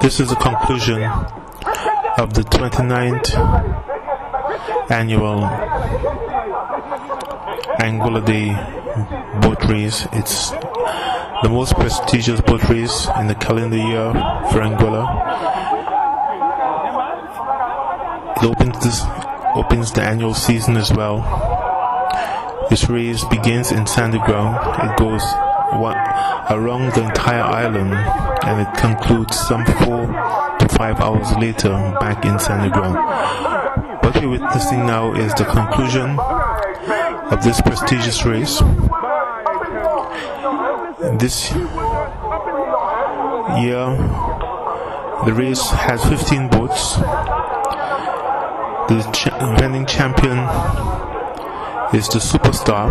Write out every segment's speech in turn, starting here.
This is the conclusion of the 29th annual Anguilla Day boat race. It's the most prestigious boat race in the calendar year for Anguilla. It opens the annual season as well. This race begins in sandy ground. It goes around the entire island, and it concludes some 4 to 5 hours later back in sandy ground. What we're witnessing now is the conclusion of this prestigious race. This year, the race has 15 boats. The defending champion is the Superstar.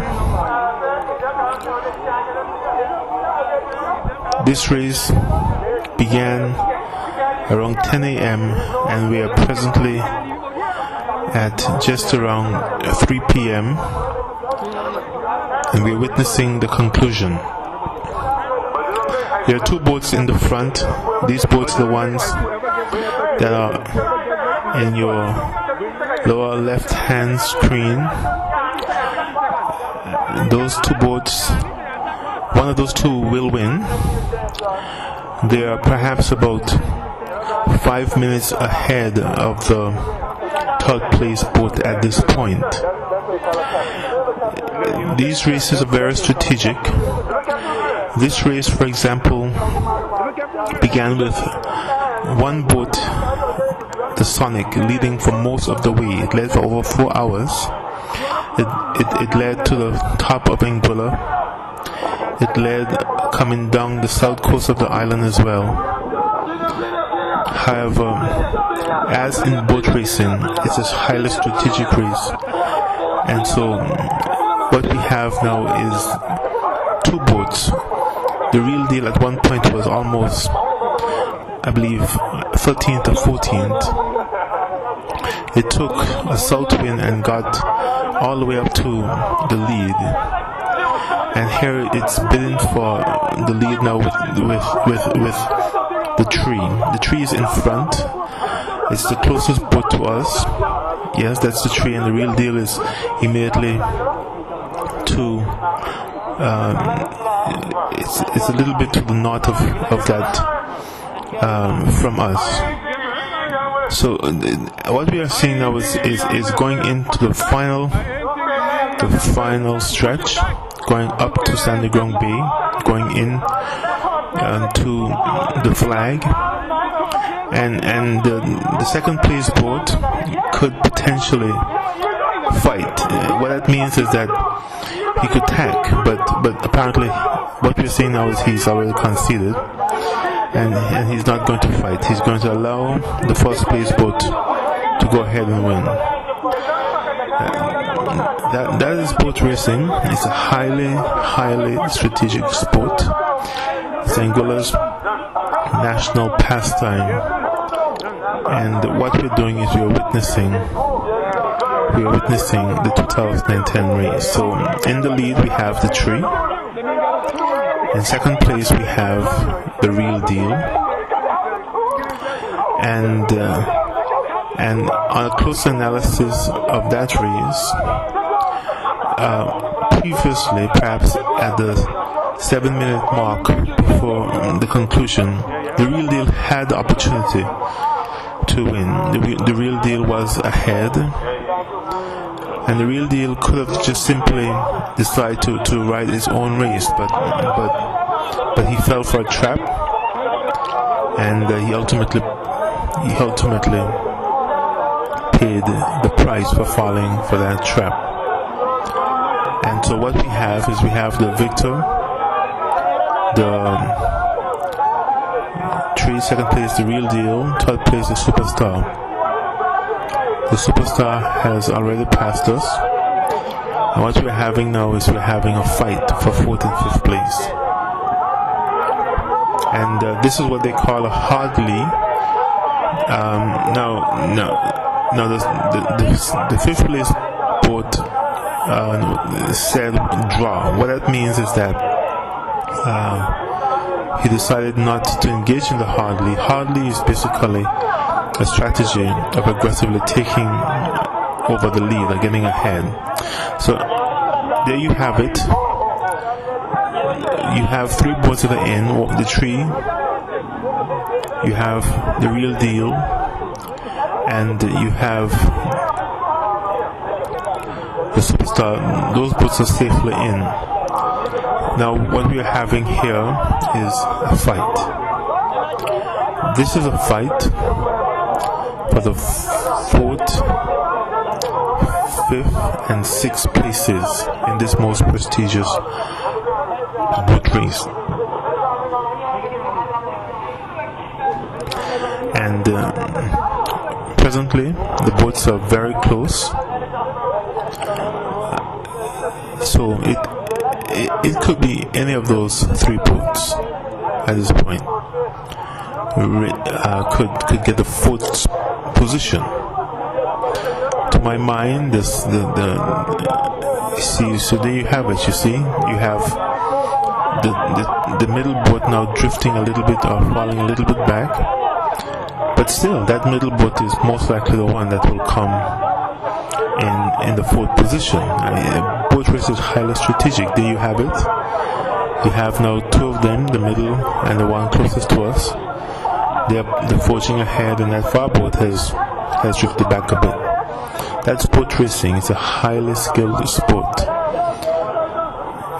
This race began around 10 a.m. and we are presently at just around 3 p.m. and we are witnessing the conclusion. There are 2 boats in the front. These boats are the ones that are in your lower left hand screen. Those 2 boats, one of those 2 will win. They are perhaps about 5 minutes ahead of the 3rd place boat at this point. These races are very strategic. This race, for example, began with one boat, the Sonic, leading for most of the way. It led for over 4 hours. It led to the top of Anguilla. It led coming down the south coast of the island as well. However, as in boat racing, it's a highly strategic race. And so, what we have now is 2 boats. The real deal at one point was almost, I believe, 13th or 14th. It took a south wind and got all the way up to the lead. And here it's bidding for the lead now with the tree. The tree is in front. It's the closest boat to us. Yes, that's the tree, and the real deal is immediately to it's a little bit to the north of that from us. So what we are seeing now is going into the final stretch, going up to Sandy Ground Bay, going in to the flag, and the second place boat could potentially fight. What that means is that he could tack, but apparently what we're seeing now is he's already conceded, and he's not going to fight. He's going to allow the first place boat to go ahead and win. That is boat racing. It's a highly strategic sport. It's Anguilla's national pastime, and what we're doing is we are witnessing the 2010 race. So in the lead we have the tree. In second place we have the real deal. And on a closer analysis of that race, previously, perhaps at the 7-minute mark before the conclusion, the real deal had the opportunity to win. The real deal was ahead, and the real deal could have just simply decided to ride his own race, but he fell for a trap, and he ultimately paid the price for falling for that trap. And so what we have is we have the victor, the tree, second place the real deal, third place the Superstar. The Superstar has already passed us, and what we're having now is we're having a fight for 4th and 5th place. And this is what they call a hard lead. Now the 5th place boat said draw. What that means is that he decided not to engage in the hardly. Hardly is basically a strategy of aggressively taking over the lead or getting ahead. So there you have it. You have 3 boats at the end of the tree. You have the real deal, and you have the superstar. Those boats are safely in. Now what we are having here is a fight. This is a fight for the 4th, 5th and 6th places in this most prestigious boat race. And presently the boats are very close, so it could be any of those 3 boats at this point. Could get the 4th position. To my mind, so there you have it. You see, you have the middle boat now drifting a little bit or falling a little bit back, but still that middle boat is most likely the one that will come in the 4th position. Boat race is highly strategic. There you have it. You have now 2 of them, the middle and the one closest to us. They're forging ahead, and that far boat has drifted back a bit. That's boat racing. It's a highly skilled sport.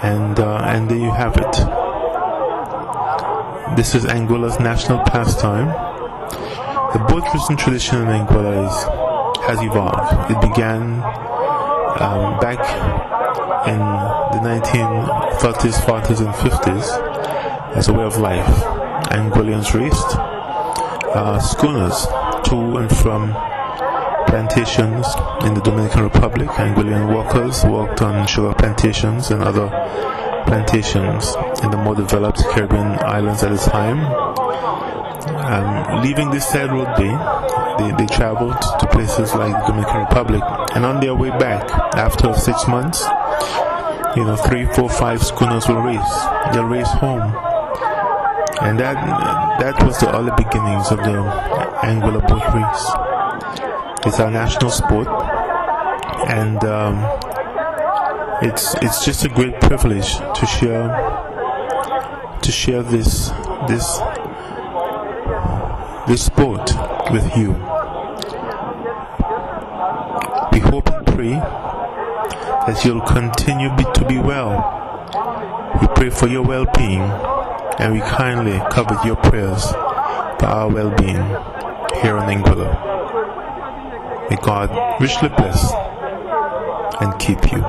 And there you have it. This is Anguilla's national pastime. The boat racing tradition in Anguilla has evolved. It began back in the 1930s, 40s and 50s as a way of life. Anguillians raced schooners to and from plantations in the Dominican Republic. Anguillian workers worked on sugar plantations and other plantations in the more developed Caribbean islands at the time. Leaving this sad road they traveled to places like the Dominican Republic, and on their way back, after 6 months, 3, 4, 5 schooners will race. They'll race home. And that was the early beginnings of the Anguilla boat race. It's our national sport, and it's just a great privilege to share this sport with you. We hope and pray that you'll continue to be well. We pray for your well-being, and we kindly covet your prayers for our well-being here on Anguilla. May God richly bless and keep you.